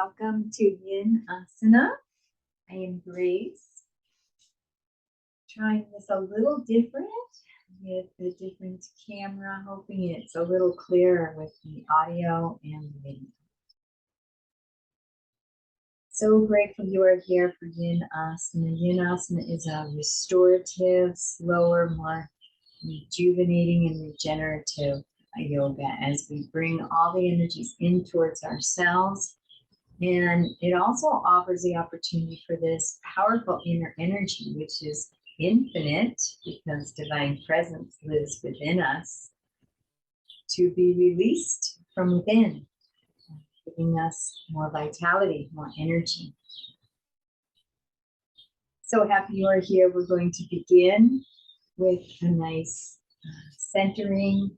welcome to Yin Asana. I am Grace. Trying this a little different with a different camera, hoping it's a little clearer with the audio and the video. So grateful you are here for Yin Asana. Yin Asana is a restorative, slower, more rejuvenating and regenerative yoga as we bring all the energies in towards ourselves. And it also offers the opportunity for this powerful inner energy, which is infinite because divine presence lives within us, to be released from within, giving us more vitality, more energy. So happy you are here. We're going to begin with a nice centering.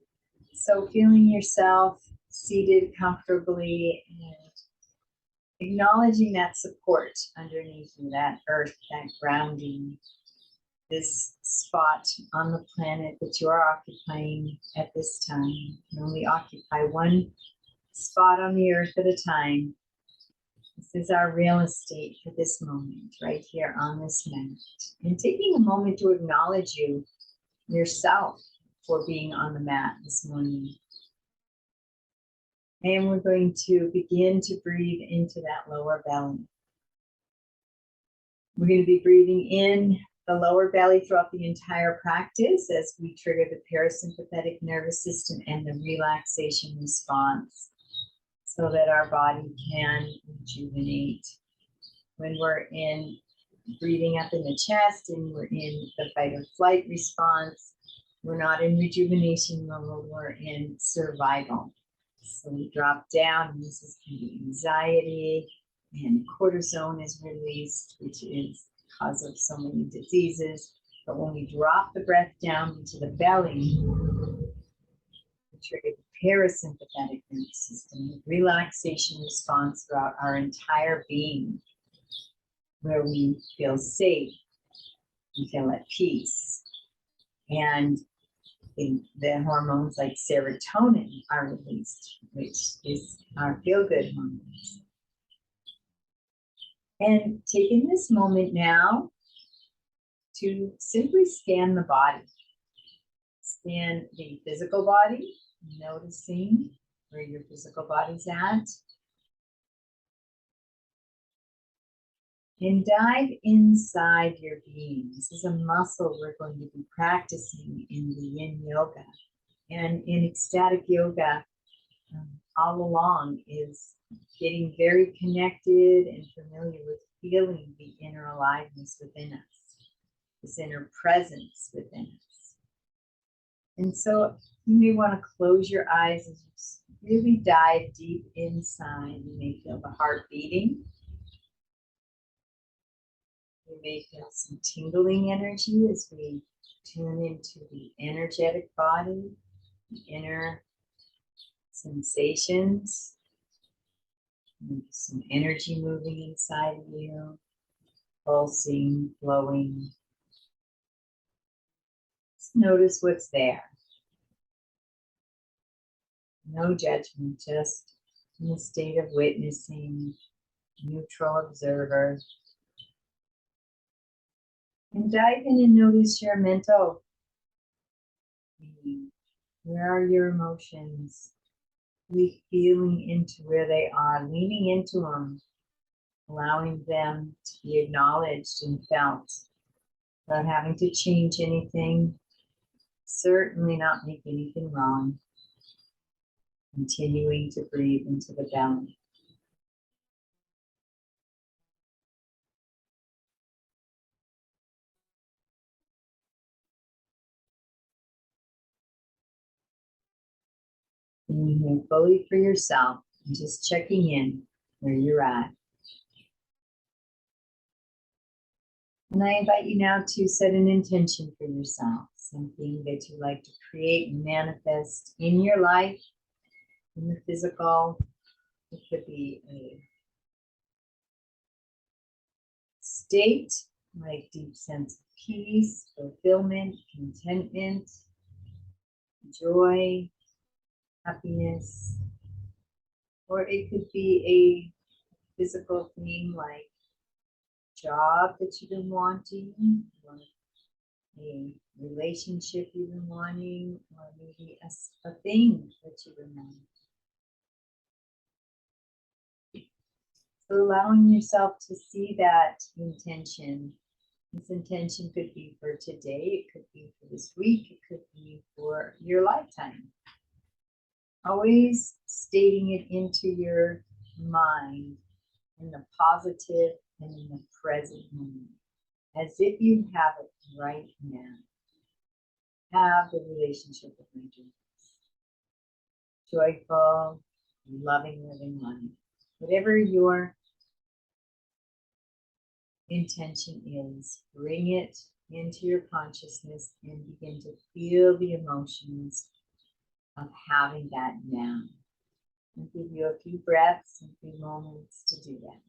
So feeling yourself seated comfortably and acknowledging that support underneath you, that earth, that grounding, this spot on the planet that you are occupying at this time. You can only occupy one spot on the earth at a time. This is our real estate for this moment, right here on this mat. And taking a moment to acknowledge yourself for being on the mat this morning. And we're going to begin to breathe into that lower belly. We're going to be breathing in the lower belly throughout the entire practice as we trigger the parasympathetic nervous system and the relaxation response so that our body can rejuvenate. When we're in breathing up in the chest and we're in the fight or flight response, we're not in rejuvenation mode, we're in survival. So we drop down, and this is kind of anxiety, and cortisone is released, which is the cause of so many diseases. But when we drop the breath down into the belly, we trigger the parasympathetic nervous system, the relaxation response throughout our entire being, where we feel safe, we feel at peace, and the hormones like serotonin are released, which is our feel-good hormones. And taking this moment now to simply scan the body. Scan the physical body, noticing where your physical body's at. And dive inside your being. This is a muscle we're going to be practicing in the Yin Yoga. And in ecstatic yoga, all along is getting very connected and familiar with feeling the inner aliveness within us, this inner presence within us. And so you may want to close your eyes and just really dive deep inside. You may feel the heart beating. You may feel some tingling energy as we tune into the energetic body, the inner sensations, some energy moving inside of you, pulsing, flowing. Just notice what's there. No judgment, just in a state of witnessing, neutral observer. And dive in and notice your mental being. Where are your emotions? Really feeling into where they are, leaning into them, allowing them to be acknowledged and felt without having to change anything, certainly not make anything wrong. Continuing to breathe into the belly. Being here fully for yourself and just checking in where you're at. And I invite you now to set an intention for yourself, something that you like to create and manifest in your life, in the physical. It could be a state, like deep sense of peace, fulfillment, contentment, joy, happiness, or it could be physical thing like job that you've been wanting, or a relationship you've been wanting, or maybe a thing that you've been wanting. So allowing yourself to see that intention. This intention could be for today, it could be for this week, it could be for your lifetime. Always stating it into your mind in the positive and in the present moment, as if you have it right now. Have the relationship with my dreams. Joyful, loving, living life. Whatever your intention is, bring it into your consciousness and begin to feel the emotions of having that now. I'll give you a few breaths and a few moments to do that.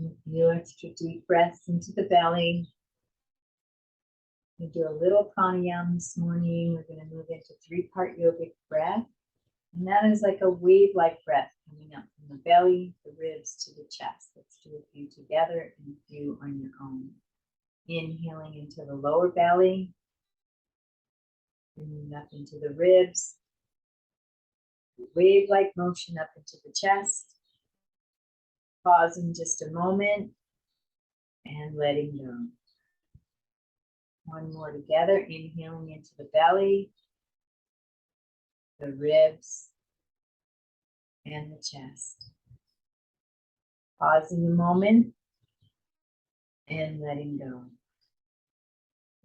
A few extra deep breaths into the belly. We do a little pranayama this morning. We're going to move into three-part yogic breath. And that is like a wave-like breath coming up from the belly, the ribs to the chest. Let's do a few together and a few on your own. Inhaling into the lower belly. Bringing up into the ribs. Wave-like motion up into the chest. Pausing just a moment and letting go. One more together, inhaling into the belly, the ribs, and the chest. Pausing a moment and letting go.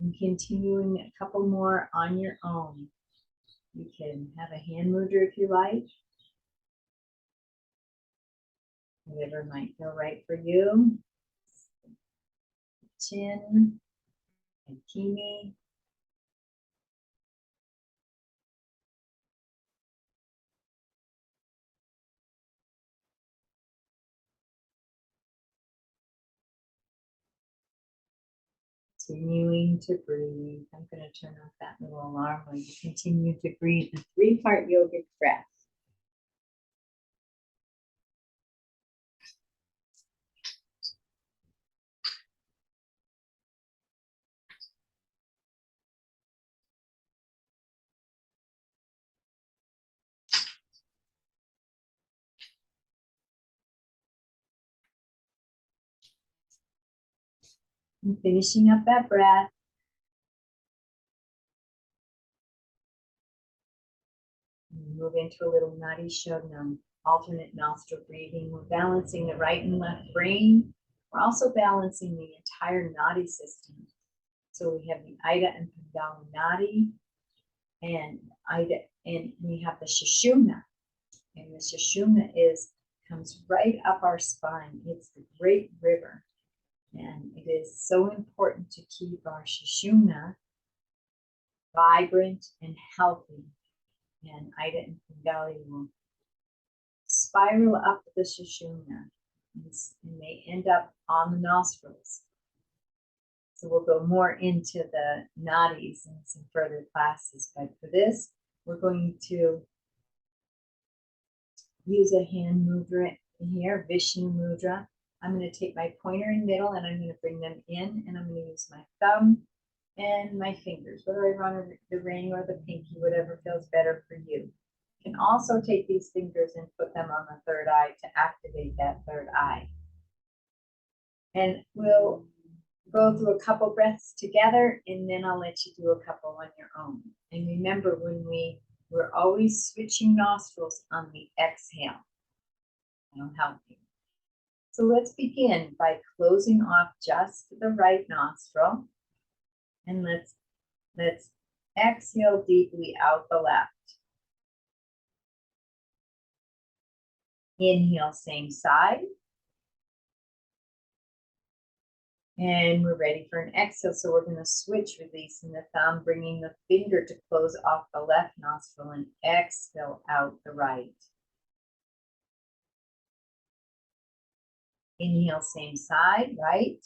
And continuing a couple more on your own. You can have a hand mudra if you like. Whatever might feel right for you. Chin and kimi. Continuing to breathe. I'm going to turn off that little alarm when you continue to breathe the three-part yogic breath. And finishing up that breath. Move into a little nadi shodhana, alternate nostril breathing. We're balancing the right and left brain. We're also balancing the entire nadi system. So we have the Ida and Pingala nadi, and we have the Sushumna. And the Sushumna comes right up our spine. It's the great river. And it is so important to keep our Sushumna vibrant and healthy. And Ida and Pingala will spiral up the Sushumna, and they end up on the nostrils. So we'll go more into the nadis in some further classes, but for this, we're going to use a hand mudra in here, Vishnu Mudra. I'm going to take my pointer and middle and I'm going to bring them in, and I'm going to use my thumb and my fingers, whether I run the ring or the pinky, whatever feels better for you. You can also take these fingers and put them on the third eye to activate that third eye. And we'll go through a couple breaths together, and then I'll let you do a couple on your own. And remember, we're always switching nostrils on the exhale. That'll help you. So let's begin by closing off just the right nostril. And let's Exhale deeply out the left. Inhale, same side. And we're ready for an exhale. So we're going to switch, releasing the thumb, bringing the finger to close off the left nostril and exhale out the right. Inhale, same side, right.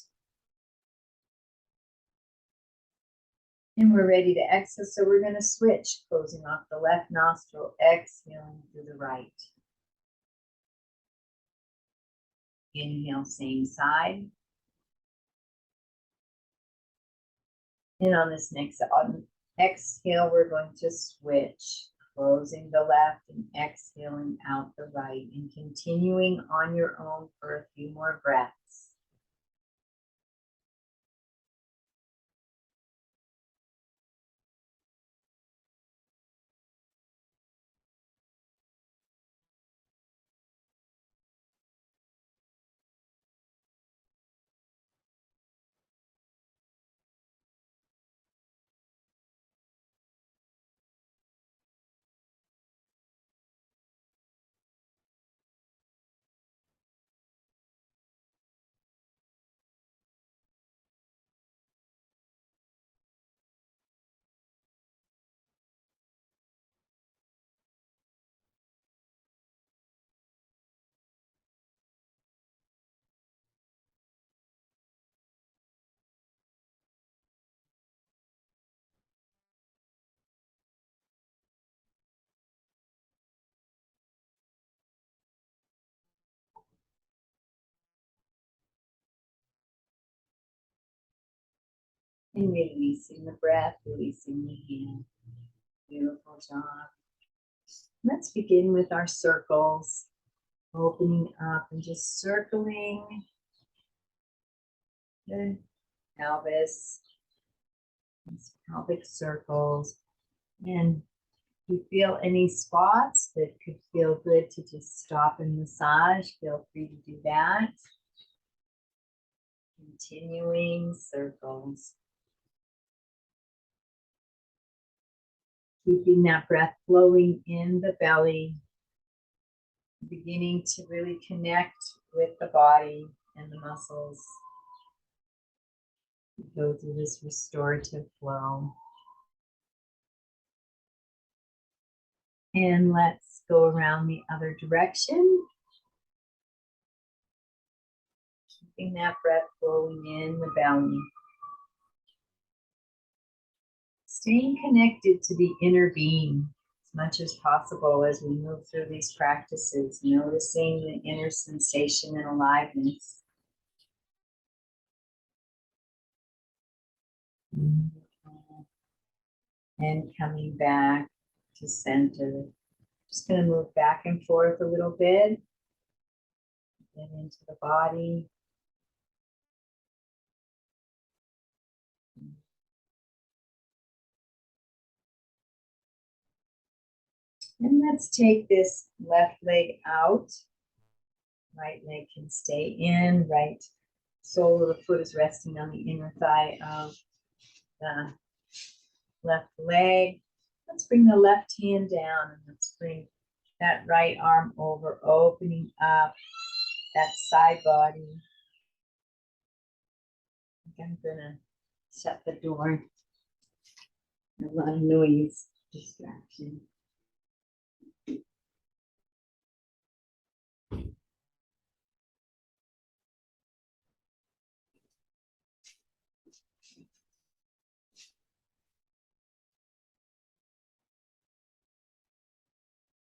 And we're ready to exhale. So we're going to switch, closing off the left nostril, exhaling through the right. Inhale, same side. And on this next exhale, we're going to switch, closing the left and exhaling out the right, and continuing on your own for a few more breaths. And releasing the breath, releasing the hand. Beautiful job. Let's begin with our circles. Opening up and just circling the pelvis, these pelvic circles. And if you feel any spots that could feel good to just stop and massage, feel free to do that. Continuing circles. Keeping that breath flowing in the belly. Beginning to really connect with the body and the muscles. Go through this restorative flow. And let's go around the other direction. Keeping that breath flowing in the belly. Staying connected to the inner being as much as possible as we move through these practices, noticing the inner sensation and aliveness. And coming back to center. Just going to move back and forth a little bit. Get into the body. And let's take this left leg out. Right leg can stay in. Right sole of the foot is resting on the inner thigh of the left leg. Let's bring the left hand down and let's bring that right arm over, opening up that side body. I'm gonna shut the door. A lot of noise, distraction.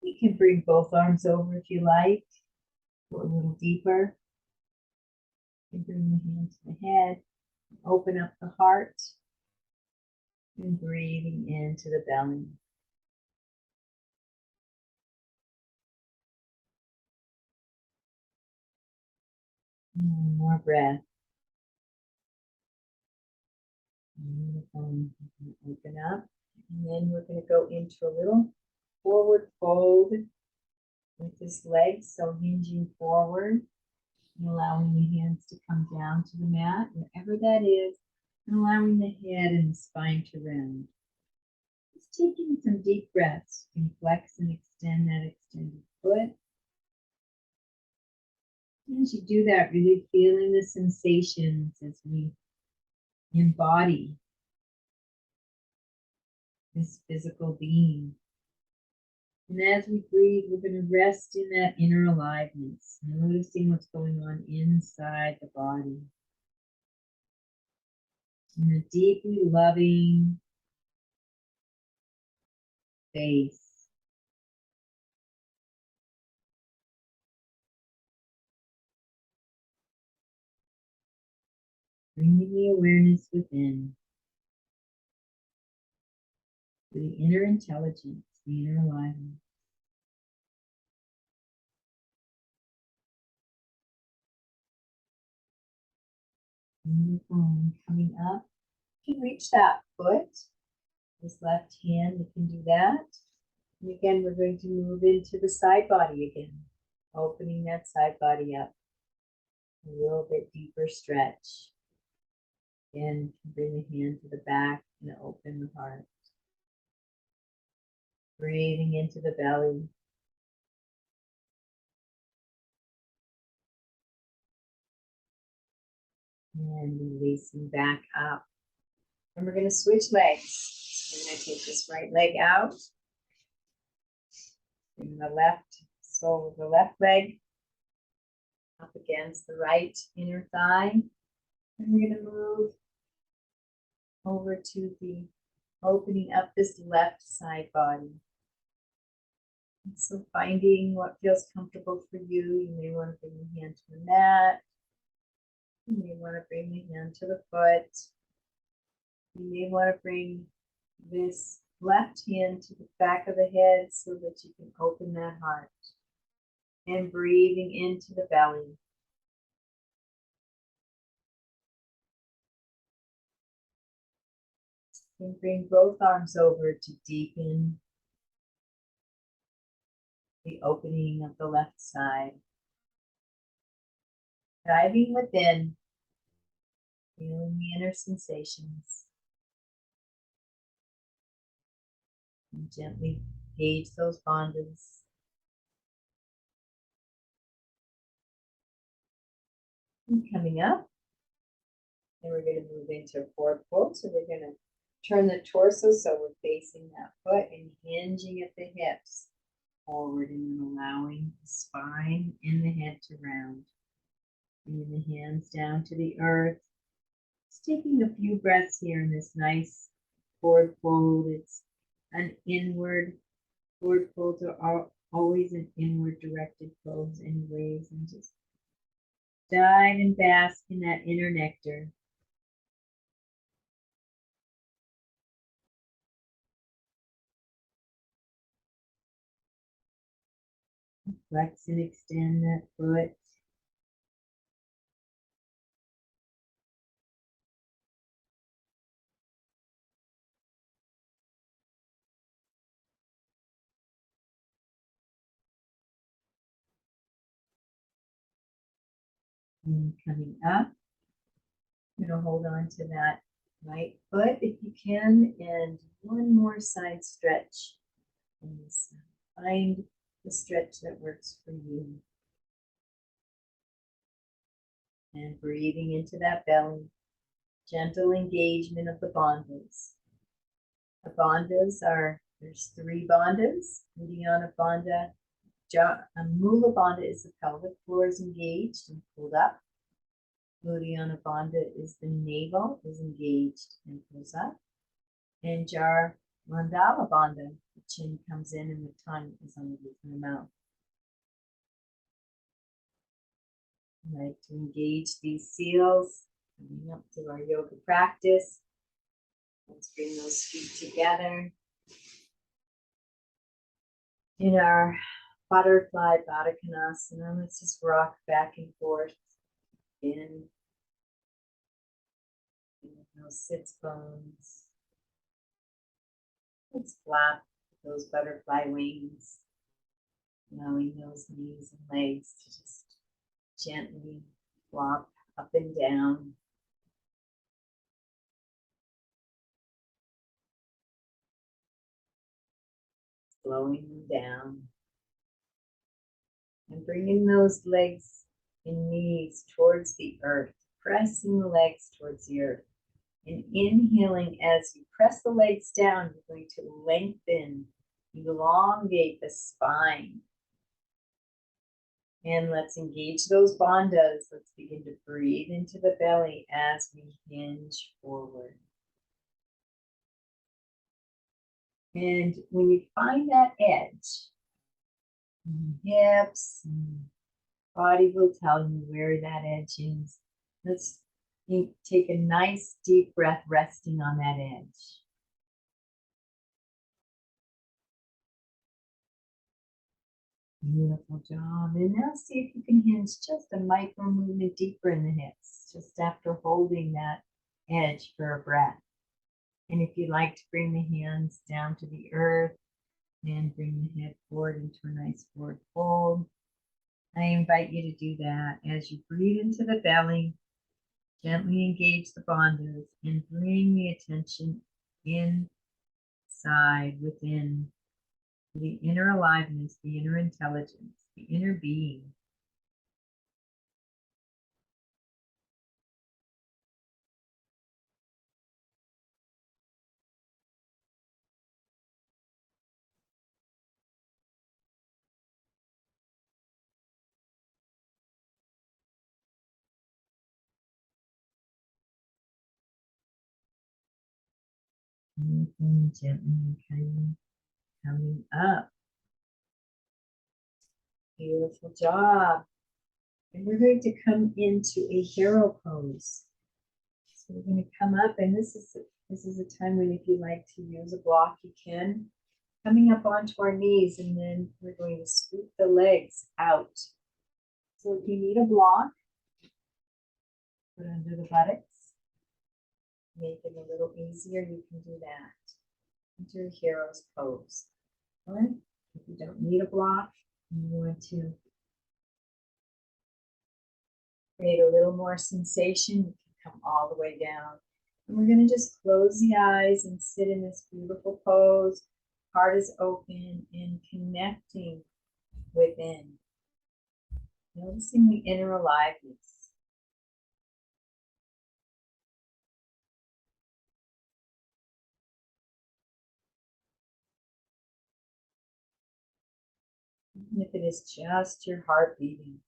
You can bring both arms over if you like. Go a little deeper. You can bring the hand to the head. Open up the heart. And breathing into the belly. One more breath. Open up. And then we're going to go into a little forward fold with this leg. So hinging forward and allowing the hands to come down to the mat, wherever that is, and allowing the head and the spine to round. Just taking some deep breaths. You can flex and extend that extended foot. As you do that, really feeling the sensations as we embody this physical being. And as we breathe, we're going to rest in that inner aliveness, noticing what's going on inside the body. In a deeply loving space. Bringing the awareness within. To the inner intelligence, the inner aliveness. Beautiful. Coming up, you can reach that foot. This left hand, you can do that. And again, we're going to move into the side body again. Opening that side body up. A little bit deeper stretch. Again, bring the hand to the back and open the heart. Breathing into the belly. And releasing back up. And we're going to switch legs. We're going to take this right leg out. Bring the left sole of the left leg up against the right inner thigh. And we're going to move over to the opening up this left side body. And so finding what feels comfortable for you. You may want to bring the hand to the mat. You may want to bring the hand to the foot. You may want to bring this left hand to the back of the head so that you can open that heart. And breathing into the belly. And bring both arms over to deepen the opening of the left side. Diving within, feeling the inner sensations. And gently gauge those bandhas. And coming up, and we're going to move into a forward fold. So we're going to turn the torso so we're facing that foot and hinging at the hips forward, and then allowing the spine and the head to round. Bringing the hands down to the earth. Just taking a few breaths here in this nice forward fold. It's an inward. Forward folds are always an inward directed pose anyways, and just dive and bask in that inner nectar. Flex and extend that foot. And coming up, I'm going to hold on to that right foot if you can, and one more side stretch. And find the stretch that works for you. And breathing into that belly. Gentle engagement of the bandhas. The bandhas are, there's 3 bandhas. Uddiyana bandha. Mula bandha is the pelvic floor is engaged and pulled up. Uddiyana bandha is the navel is engaged and pulls up. And Jar Mandala bandha, the chin comes in and the tongue is on the roof of the mouth. I like to engage these seals coming up to our yoga practice. Let's bring those feet together in our butterfly Baddha Konasana. Let's just rock back and forth in those sits bones. Let's flap those butterfly wings, allowing those knees and legs to just gently flop up and down. slowing them down. And bringing those legs and knees towards the earth, pressing the legs towards the earth. And inhaling, as you press the legs down, you're going to lengthen, elongate the spine. And let's engage those bandhas. Let's begin to breathe into the belly as we hinge forward. And when you find that edge, hips, body will tell you where that edge is. Let's take a nice deep breath resting on that edge. Beautiful job. And now see if you can hinge just a micro movement deeper in the hips, just after holding that edge for a breath. And if you'd like to bring the hands down to the earth and bring the head forward into a nice forward fold, I invite you to do that. As you breathe into the belly, gently engage the bandhas and bring the attention inside, within the inner aliveness, the inner intelligence, the inner being. And gently and kindly coming up. Beautiful job. And we're going to come into a hero pose. So we're going to come up, and this is a time when, if you like to use a block, you can. Coming up onto our knees, and then we're going to scoop the legs out. So if you need a block, put under the buttocks. Make it a little easier, you can do that. Into a hero's pose. All right? If you don't need a block, you want to create a little more sensation, you can come all the way down. And we're going to just close the eyes and sit in this beautiful pose. Heart is open and connecting within. Noticing the inner aliveness. Even if it is just your heart beating.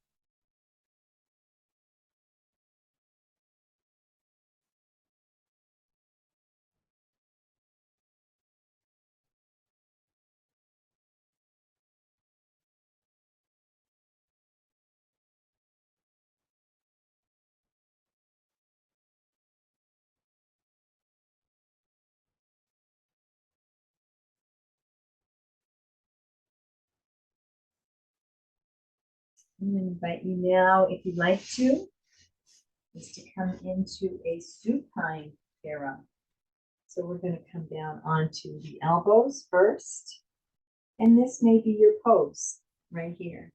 I'm going to invite you now, if you'd like to, is to come into a supine para. So we're going to come down onto the elbows first. And this may be your pose right here.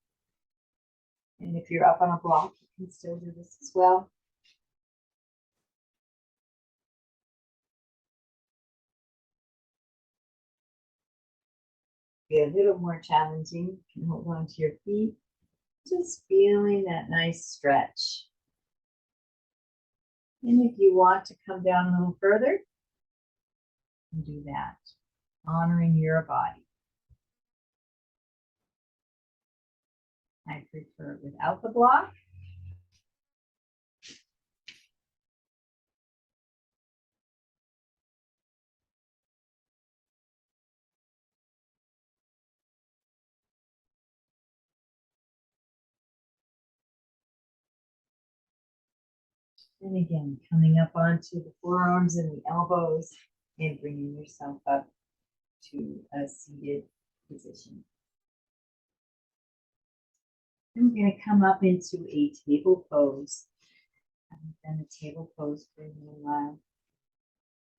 And if you're up on a block, you can still do this as well. Be a little more challenging. You can hold on to your feet. Just feeling that nice stretch. And if you want to come down a little further, you can do that, honoring your body. I prefer without the block. And again, coming up onto the forearms and the elbows and bringing yourself up to a seated position. And we're going to come up into a table pose. I haven't done a table pose for a little while.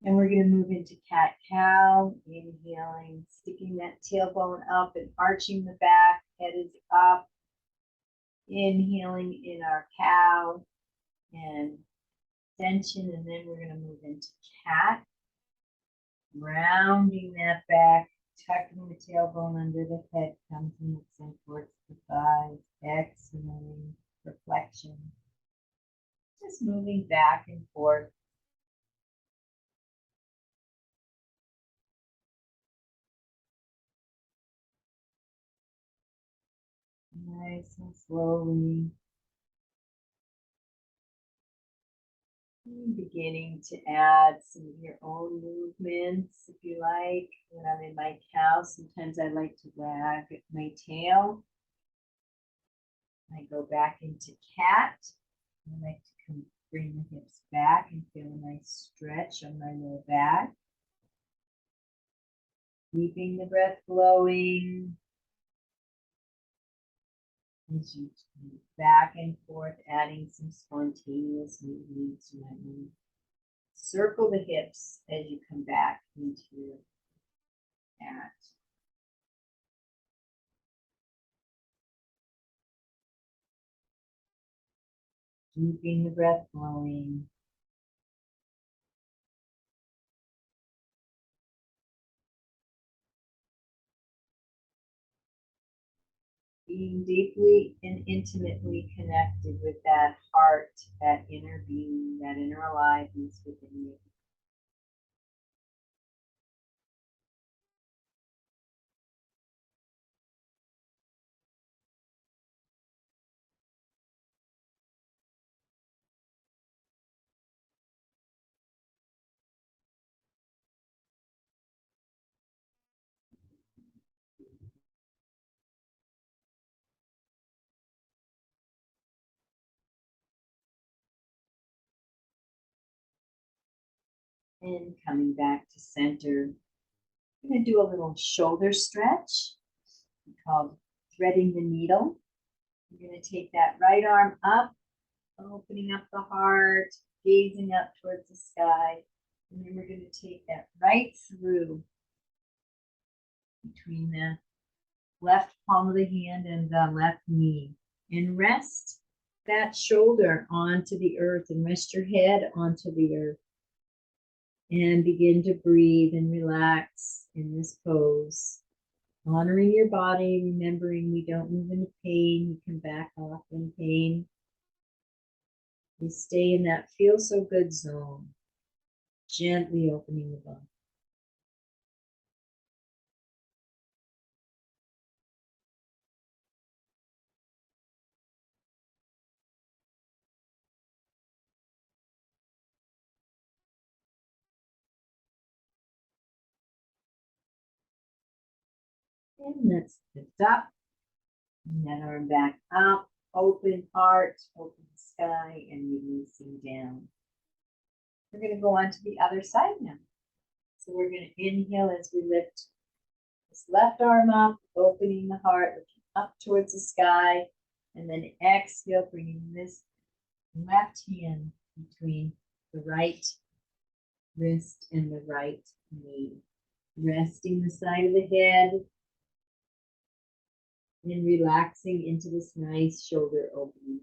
And we're going to move into cat-cow, inhaling, sticking that tailbone up and arching the back, head is up. Inhaling in our cow and extension, and then we're going to move into cat, rounding that back Tucking the tailbone under the head, comes and looks in towards the thighs. Exhaling, reflection. Just moving back and forth. Nice and slowly. Beginning to add some of your own movements, if you like. When I'm in my cow, sometimes I like to wag my tail. I go back into cat. I like to bring the hips back and feel a nice stretch on my lower back. Keeping the breath flowing. As you move back and forth, adding some spontaneous movements. You might want to circle the hips as you come back into your cat. Keeping the breath flowing. Being deeply and intimately connected with that heart, that inner being, that inner aliveness within you. And coming back to center. I'm going to do a little shoulder stretch called threading the needle. You're going to take that right arm up, opening up the heart, gazing up towards the sky. And then we're going to take that right through between the left palm of the hand and the left knee. And rest that shoulder onto the earth and rest your head onto the earth. And begin to breathe and relax in this pose. Honoring your body, remembering we don't move into pain. You can back off in pain. You stay in that feel so good zone. Gently opening the body. And let's lift up. And that arm back up. Open heart, open sky, and releasing down. We're going to go on to the other side now. So we're going to inhale as we lift this left arm up, opening the heart, looking up towards the sky. And then exhale, bringing this left hand between the right wrist and the right knee. Resting the side of the head and relaxing into this nice shoulder opening.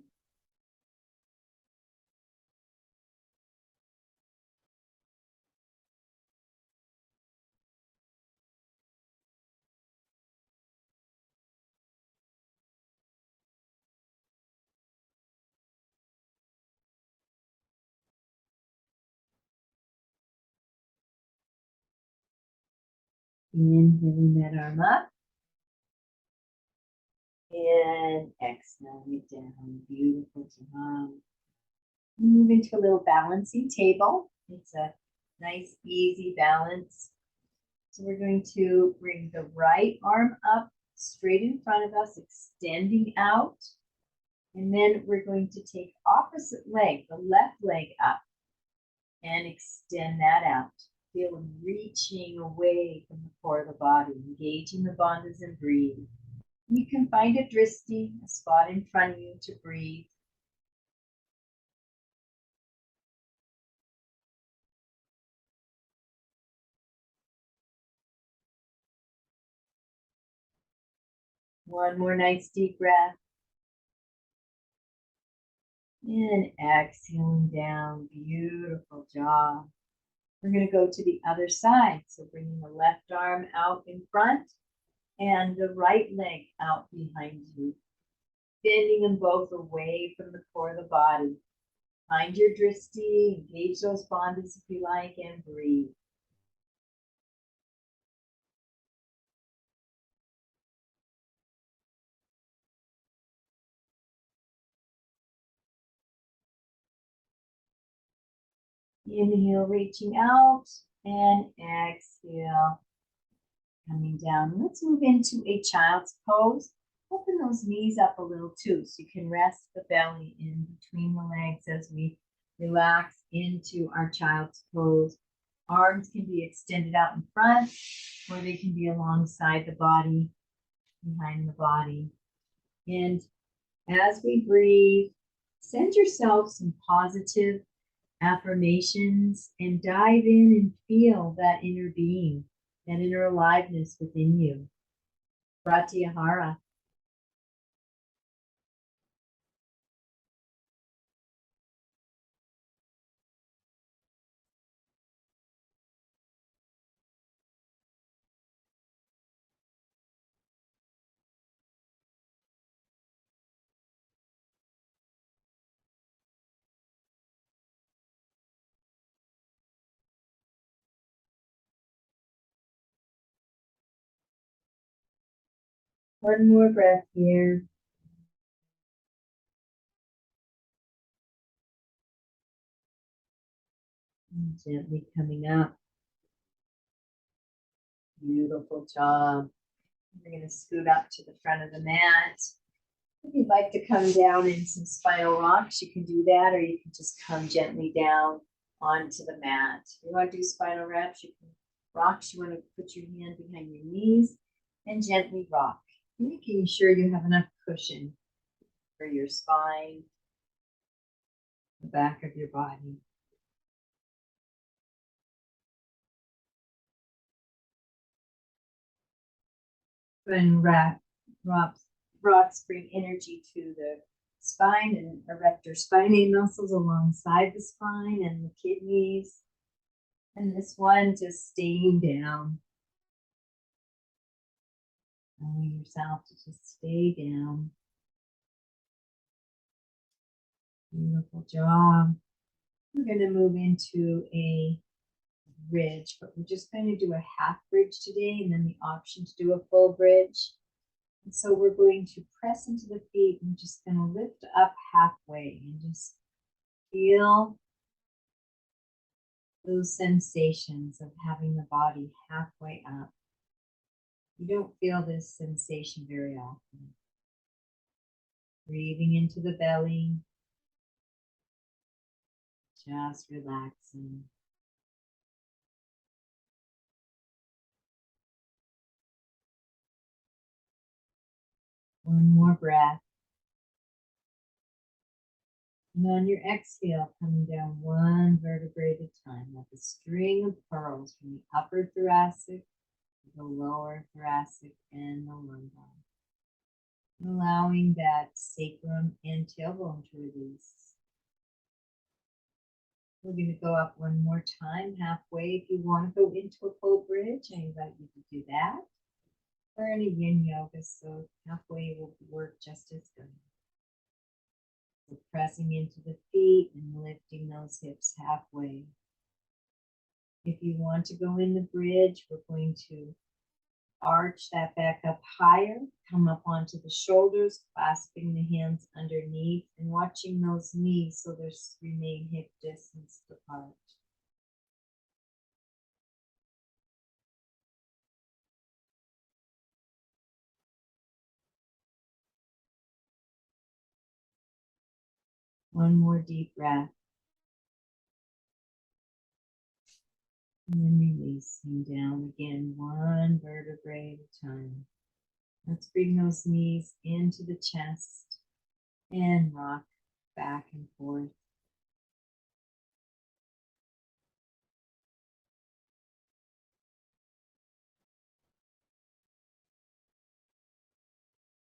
Inhaling that arm up. And exhaling it down. Beautiful job. Move into a little balancing table. It's a nice, easy balance. So we're going to bring the right arm up straight in front of us, extending out. And then we're going to take opposite leg, the left leg up, and extend that out. Feel reaching away from the core of the body, engaging the bandhas and breathe. You can find a drishti, a spot in front of you to breathe. One more nice deep breath. And exhaling down. Beautiful job. We're going to go to the other side. So bringing the left arm out in front and the right leg out behind you. Bending them both away from the core of the body. Find your drishti, engage those bandhas if you like, and breathe. Inhale, reaching out, and exhale, coming down. Let's move into a child's pose. Open those knees up a little too, so you can rest the belly in between the legs as we relax into our child's pose. Arms can be extended out in front, or they can be alongside the body, behind the body. And as we breathe, send yourself some positive affirmations and dive in and feel that inner being, that inner aliveness within you. Pratyahara. One more breath here. And gently coming up. Beautiful job. We're going to scoot up to the front of the mat. If you'd like to come down in some spinal rocks, you can do that, or you can just come gently down onto the mat. If you want to do spinal rocks, you want to put your hand behind your knees and gently rock, making sure you have enough cushion for your spine, the back of your body. And rocks bring energy to the spine and erector spinae muscles alongside the spine and the kidneys. And this one just staying down. Allowing yourself to just stay down. Beautiful job. We're going to move into a bridge, but we're just going to do a half bridge today and then the option to do a full bridge. And so we're going to press into the feet and just going to lift up halfway and just feel those sensations of having the body halfway up. You don't feel this sensation very often. Breathing into the belly, just relaxing. One more breath. And on your exhale, coming down one vertebrae at a time, like a string of pearls from the upper thoracic, the lower thoracic, and the lumbar. Allowing that sacrum and tailbone to release. We're going to go up one more time, halfway. If you want to go into a full bridge, I invite you to do that. We're in a yin yoga, so halfway will work just as good. So pressing into the feet and lifting those hips halfway. If you want to go in the bridge, we're going to arch that back up higher, come up onto the shoulders, clasping the hands underneath and watching those knees so they remain hip distance apart. One more deep breath. And then releasing down again, one vertebrae at a time. Let's bring those knees into the chest and rock back and forth.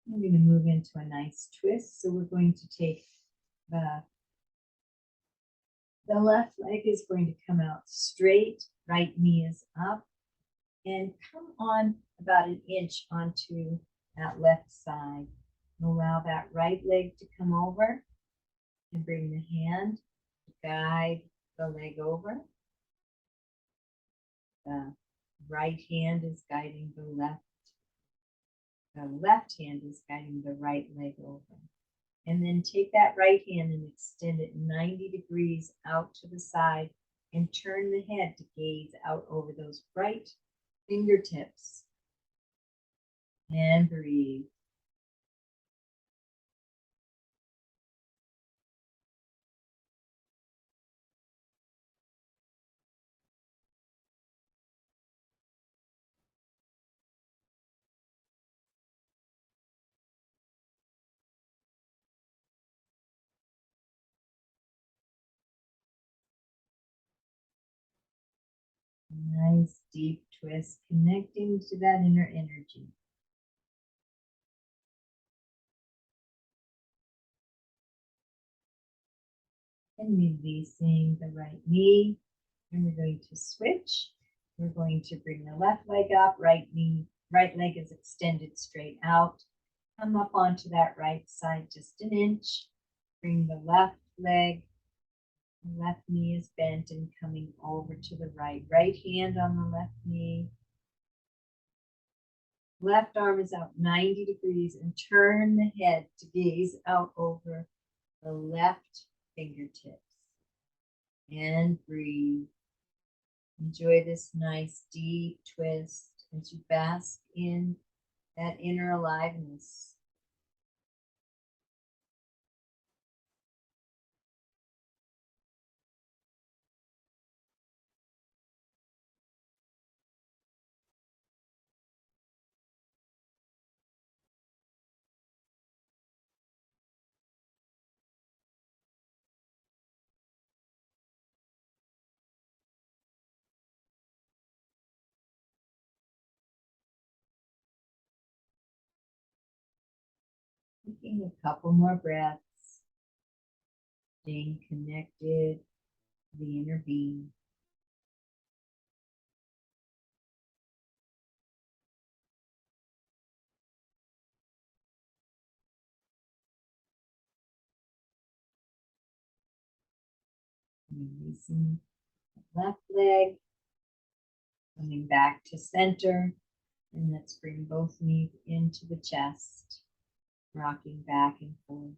We're going to move into a nice twist. So we're going to take the The left leg is going to come out straight, right knee is up, and come on about an inch onto that left side. Allow that right leg to come over and bring the hand to guide the leg over. The right hand is guiding the left. The left hand is guiding the right leg over. And then take that right hand and extend it 90 degrees out to the side and turn the head to gaze out over those bright fingertips. And breathe. Nice deep twist, connecting to that inner energy. And releasing the right knee. And we're going to switch. We're going to bring the left leg up, right leg is extended straight out. Come up onto that right side just an inch. Bring the left leg, left knee is bent and coming over to the right. Right hand on the left knee. Left arm is out 90 degrees and turn the head to gaze out over the left fingertips. And breathe. Enjoy this nice deep twist as you bask in that inner aliveness. Taking a couple more breaths, staying connected to the inner being. Releasing the left leg, coming back to center, and let's bring both knees into the chest, rocking back and forth.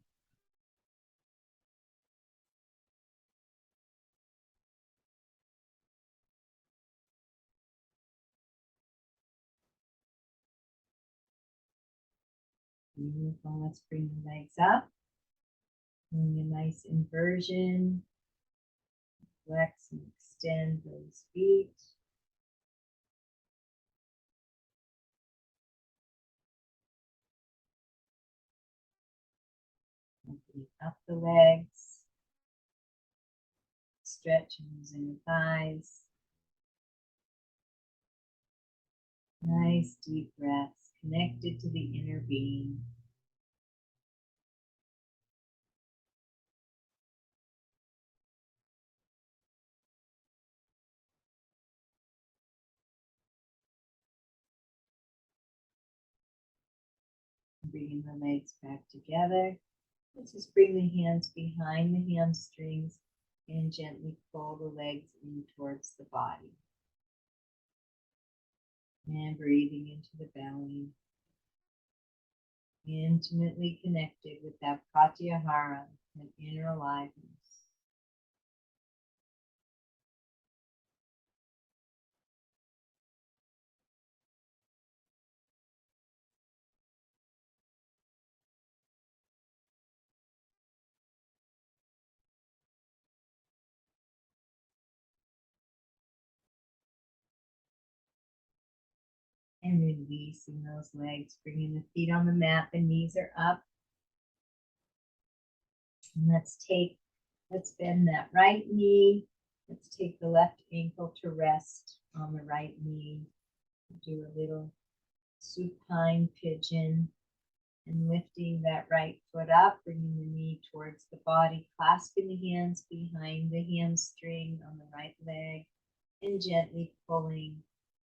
Beautiful. Let's bring the legs up. Doing a nice inversion. Flex and extend those feet. Opening up the legs. Stretching those inner thighs. Nice deep breaths connected to the inner being. Bringing the legs back together. Let's just bring the hands behind the hamstrings and gently pull the legs in towards the body. And breathing into the belly. Intimately connected with that pratyahara, that inner aliveness. And releasing those legs, bringing the feet on the mat, the knees are up. And let's bend that right knee. Let's take the left ankle to rest on the right knee. Do a little supine pigeon. And lifting that right foot up, bringing the knee towards the body, clasping the hands behind the hamstring on the right leg, and gently pulling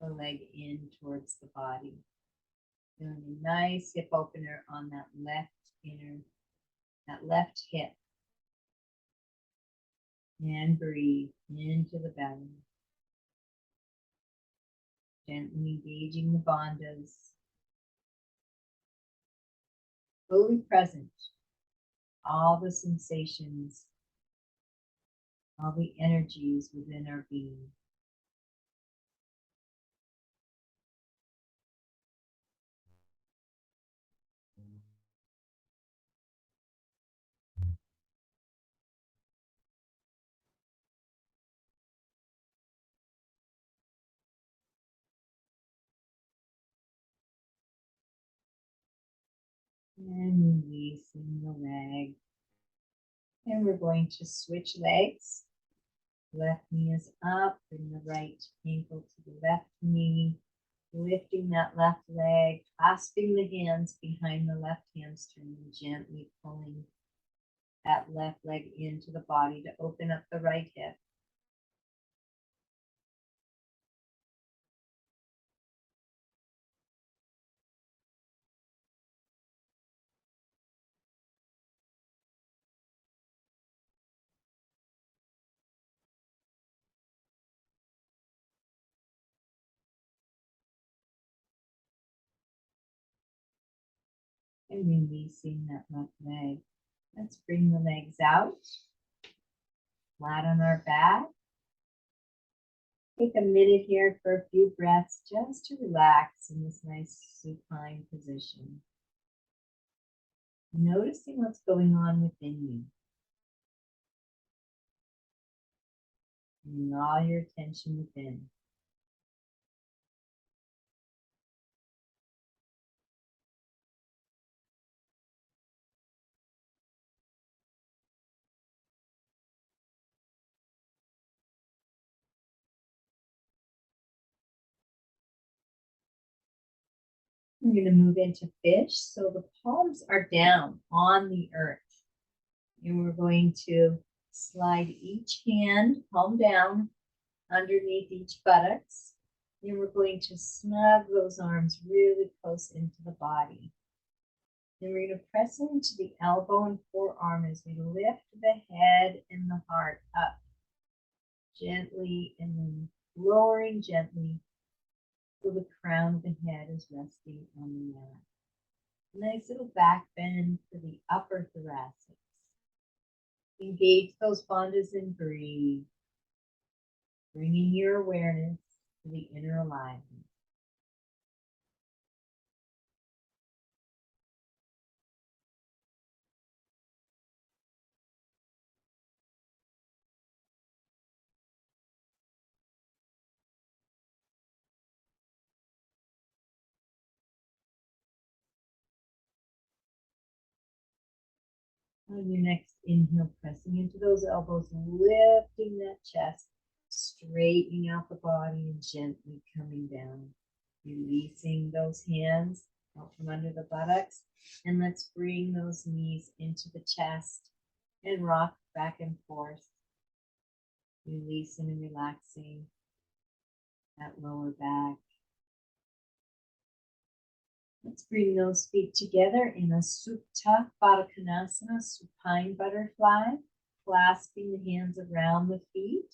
the leg in towards the body. Doing a nice hip opener on that left hip. And breathe into the belly. Gently engaging the bandhas. Fully present. All the sensations, all the energies within our being. And releasing the leg. And we're going to switch legs. Left knee is up, bring the right ankle to the left knee, lifting that left leg, clasping the hands behind the left hamstring, and gently pulling that left leg into the body to open up the right hip. And releasing that left leg. Let's bring the legs out, flat on our back. Take a minute here for a few breaths just to relax in this nice supine position. Noticing what's going on within you. Bringing all your attention within. We're going to move into fish. So the palms are down on the earth. And we're going to slide each hand, palm down, underneath each buttocks. And we're going to snug those arms really close into the body. Then we're going to press into the elbow and forearm as we lift the head and the heart up gently, and then lowering gently so the crown of the head is resting on the mat. Nice little back bend for the upper thoracics. Engage those bandhas and breathe, bringing your awareness to the inner aliveness. On your next inhale, pressing into those elbows, lifting that chest, straightening out the body, and gently coming down. Releasing those hands out from under the buttocks. And let's bring those knees into the chest and rock back and forth. Releasing and relaxing that lower back. Let's bring those feet together in a Supta Baddha Konasana, supine butterfly, clasping the hands around the feet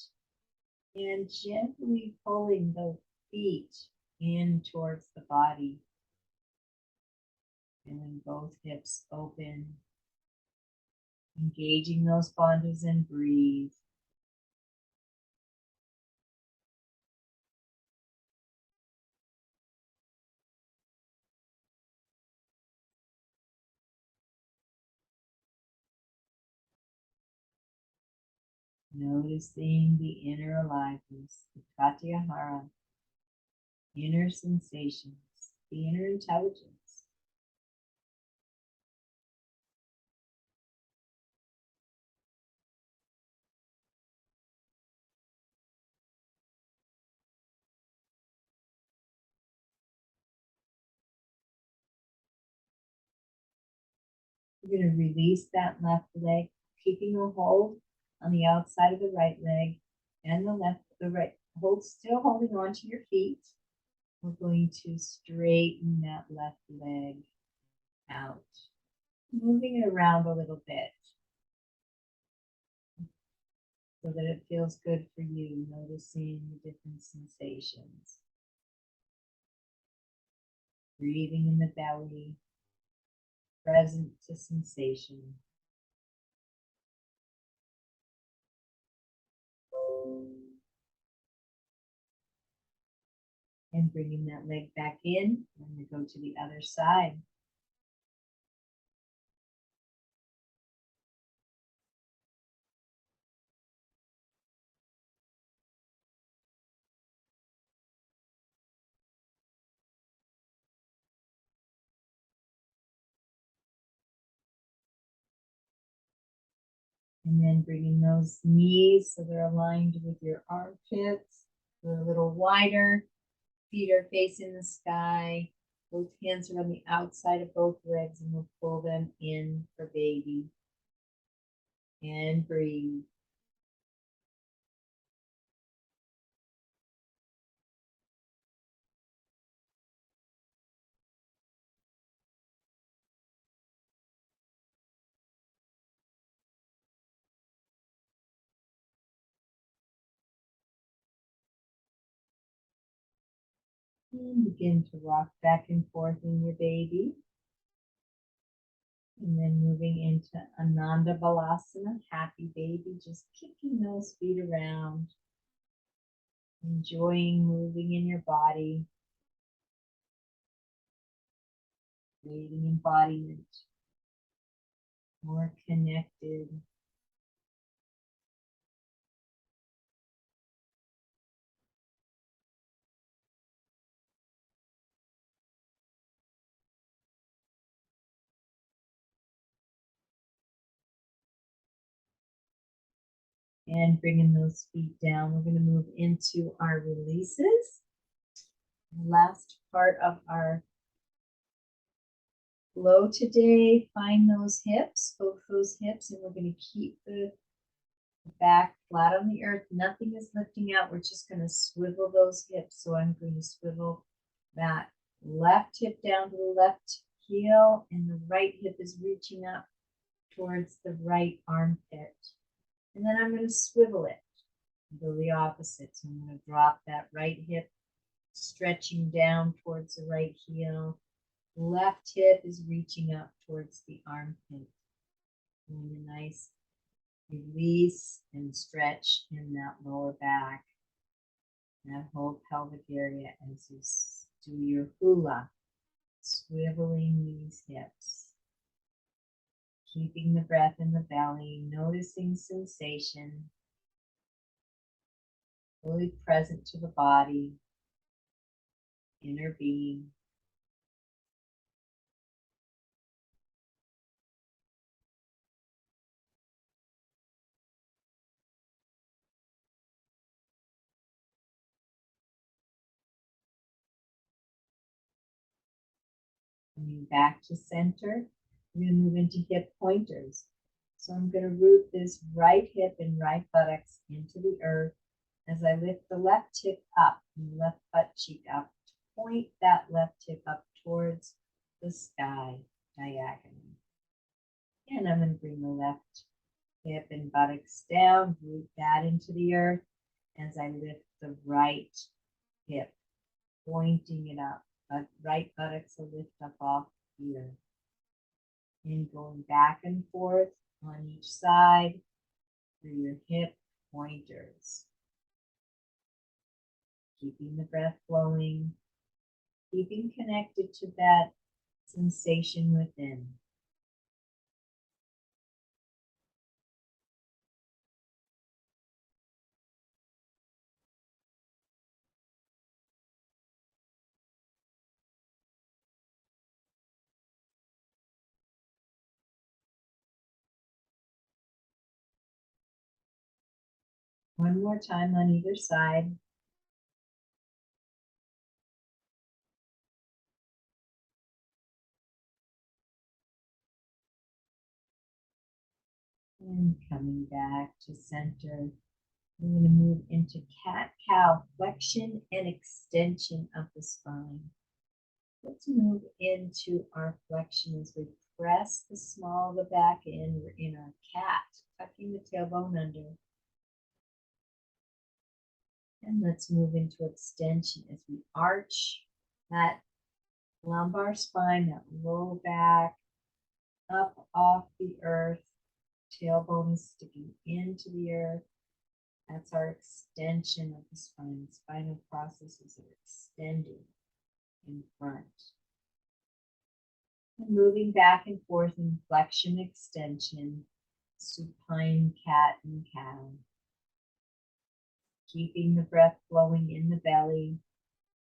and gently pulling the feet in towards the body. And then both hips open, engaging those bandhas and breathe. Noticing the inner aliveness, the pratyahara, inner sensations, the inner intelligence. We're going to release that left leg, keeping a hold on the outside of the right leg and the right, still holding on to your feet. We're going to straighten that left leg out, moving it around a little bit so that it feels good for you, noticing the different sensations. Breathing in the belly, present to sensation. And bringing that leg back in, and we go to the other side. And then bringing those knees so they're aligned with your armpits. They're a little wider. Feet are facing the sky. Both hands are on the outside of both legs, and we'll pull them in for baby. And breathe. And begin to rock back and forth in your baby. And then moving into Ananda Balasana, happy baby, just kicking those feet around. Enjoying moving in your body. Creating embodiment. More connected. And bringing those feet down, we're going to move into our releases. Last part of our flow today, find those hips, both those hips, and we're going to keep the back flat on the earth. Nothing is lifting out. We're just going to swivel those hips. So I'm going to swivel that left hip down to the left heel, and the right hip is reaching up towards the right armpit. And then I'm going to swivel it. Go the opposite. So I'm going to drop that right hip, stretching down towards the right heel. Left hip is reaching up towards the armpit. Doing a nice release and stretch in that lower back. That whole pelvic area as you do your hula, swiveling these hips. Keeping the breath in the belly, noticing sensation. Fully present to the body, inner being. Coming back to center, we're going to move into hip pointers. So I'm going to root this right hip and right buttocks into the earth as I lift the left hip up and the left butt cheek up. Point that left hip up towards the sky diagonally. And I'm going to bring the left hip and buttocks down, root that into the earth as I lift the right hip, pointing it up. But right buttocks will lift up off here. And going back and forth on each side through your hip pointers. Keeping the breath flowing, keeping connected to that sensation within. One more time on either side. And coming back to center. We're going to move into cat-cow, flexion and extension of the spine. Let's move into our flexion as we press the small of the back in. We're in our cat, tucking the tailbone under. And let's move into extension as we arch that lumbar spine, that low back, up off the earth. Tailbone is sticking into the earth. That's our extension of the spine. The spinal processes are extending in front. And moving back and forth in flexion, extension, supine cat and cow. Keeping the breath flowing in the belly,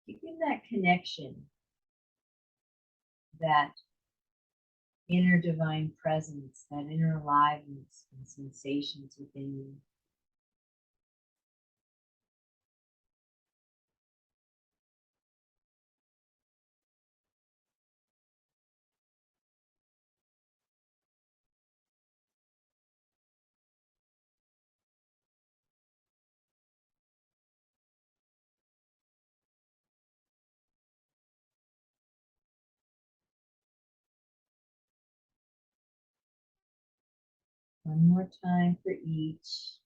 keeping that connection, that inner divine presence, that inner aliveness and sensations within you. One more time for each.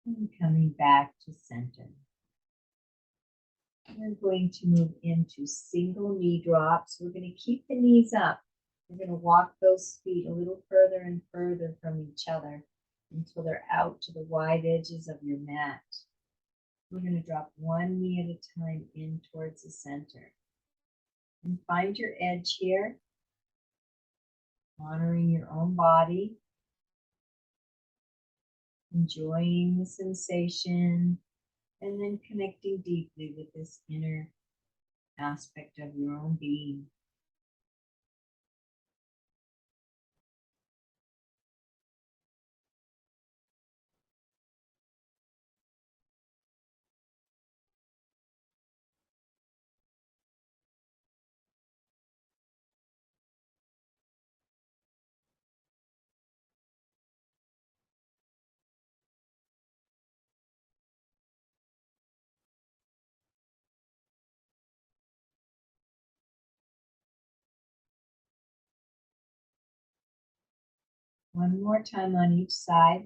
And coming back to center. We're going to move into single knee drops. We're going to keep the knees up. We're going to walk those feet a little further and further from each other until they're out to the wide edges of your mat. We're going to drop one knee at a time in towards the center. And find your edge here, honoring your own body, enjoying the sensation, and then connecting deeply with this inner aspect of your own being. One more time on each side.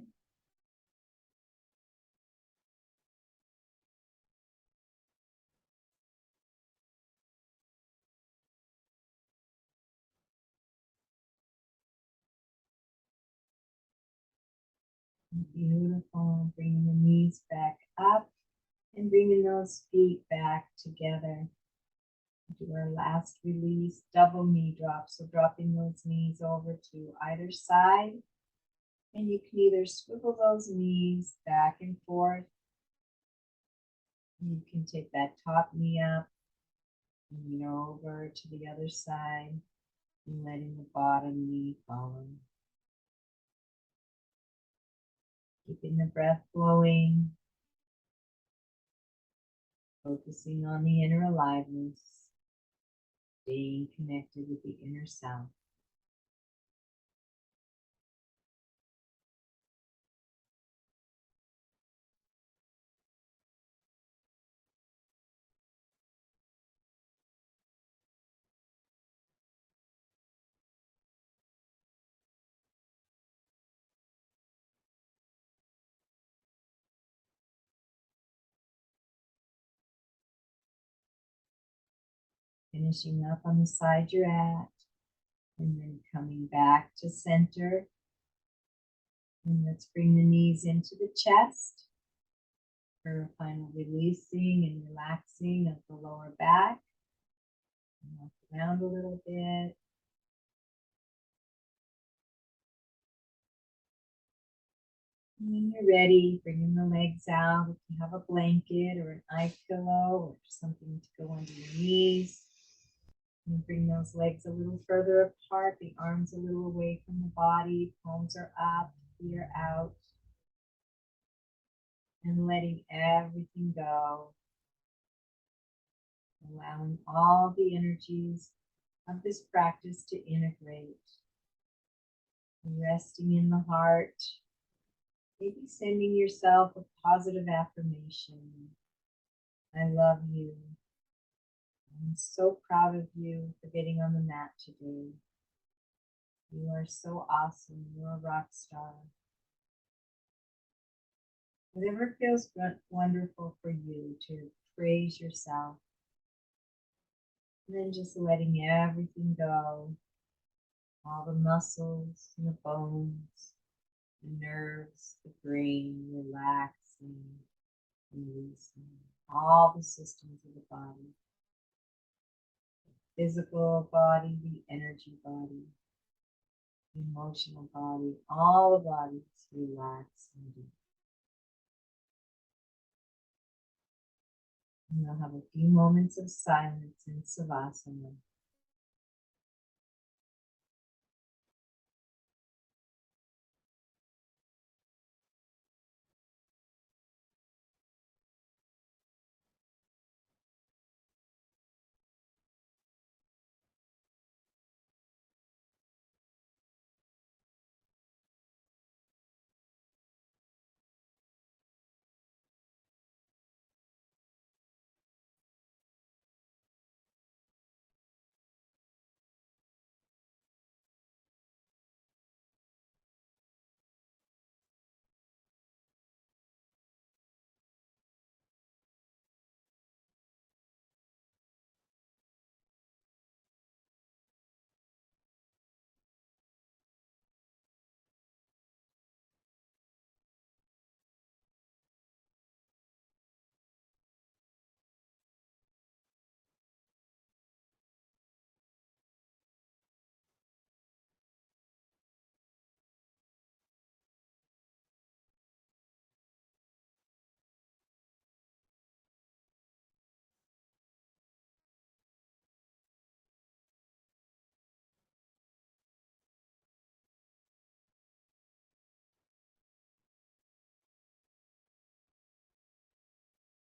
Beautiful. Bringing the knees back up and bringing those feet back together. Do our last release, double knee drop. So dropping those knees over to either side. And you can either swivel those knees back and forth. You can take that top knee up and over to the other side and letting the bottom knee follow. Keeping the breath flowing. Focusing on the inner aliveness. Staying connected with the inner self. Finishing up on the side you're at, and then coming back to center. And let's bring the knees into the chest for a final releasing and relaxing of the lower back. Walk around a little bit. And when you're ready, bringing the legs out. If you have a blanket or an eye pillow or something to go under your knees. And bring those legs a little further apart, the arms a little away from the body, palms are up, feet are out. and letting everything go, allowing all the energies of this practice to integrate, resting in the heart, maybe sending yourself a positive affirmation. I love you. I'm so proud of you for getting on the mat today. You are so awesome. You're a rock star. Whatever feels wonderful for you to praise yourself. And then just letting everything go. All the muscles and the bones, the nerves, the brain, relaxing, releasing. All the systems of the body. The physical body, the energy body, the emotional body, all the bodies relax and deep. And we'll have a few moments of silence in Savasana.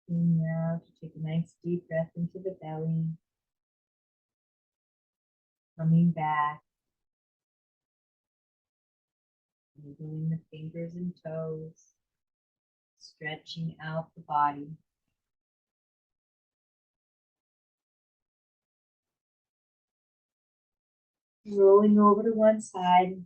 And now to take a nice deep breath into the belly, coming back, wiggling the fingers and toes, stretching out the body. Rolling over to one side.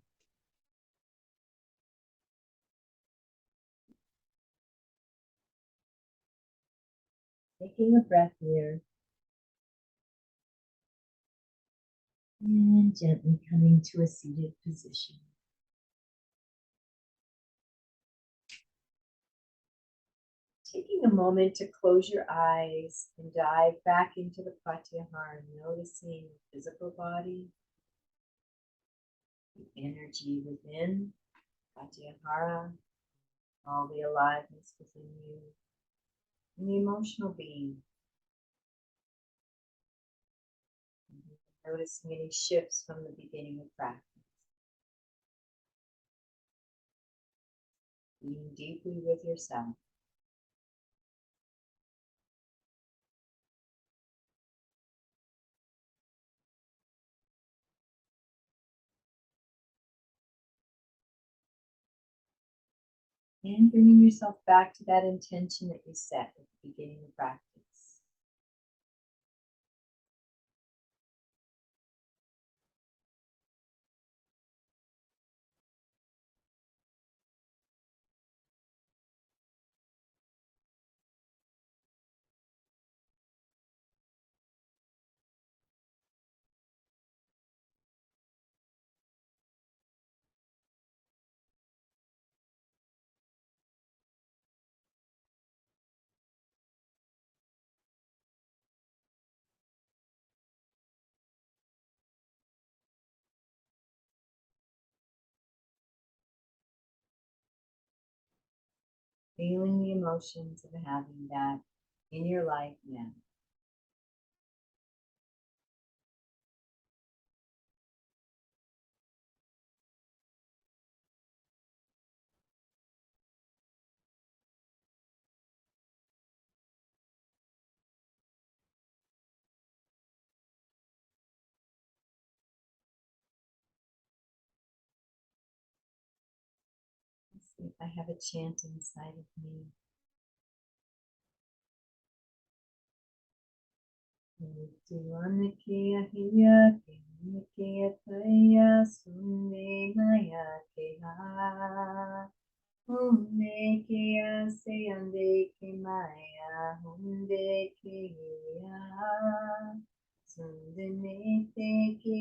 Taking a breath here. And gently coming to a seated position. Taking a moment to close your eyes and dive back into the pratyahara, noticing the physical body, the energy within pratyahara, all the aliveness within you, and the emotional being. Noticing any shifts from the beginning of practice. Being deeply with yourself. And bringing yourself back to that intention that you set at the beginning of practice. Feeling the emotions of having that in your life now. See if I have a chant inside of me. Tuanakea hia ke nikea taia sunne maya ke ha. Hunde ke se ande ke maya hunde ke ya. Sunde me te ke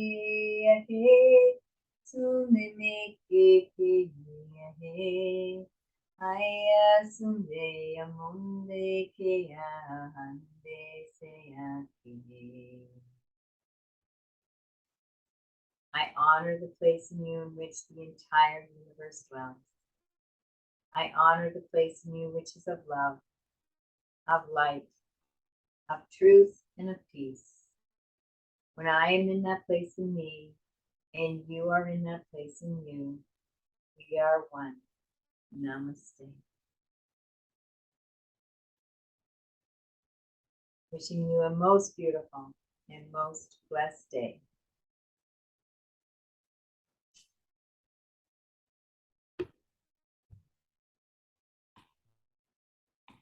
he. Sunde me ke he. Aya sunde amunde ke ya hande se ya ke. I honor the place in you in which the entire universe dwells. I honor the place in you which is of love, of light, of truth, and of peace. When I am in that place in me, and you are in that place in you, we are one. Namaste. Wishing you a most beautiful and most blessed day.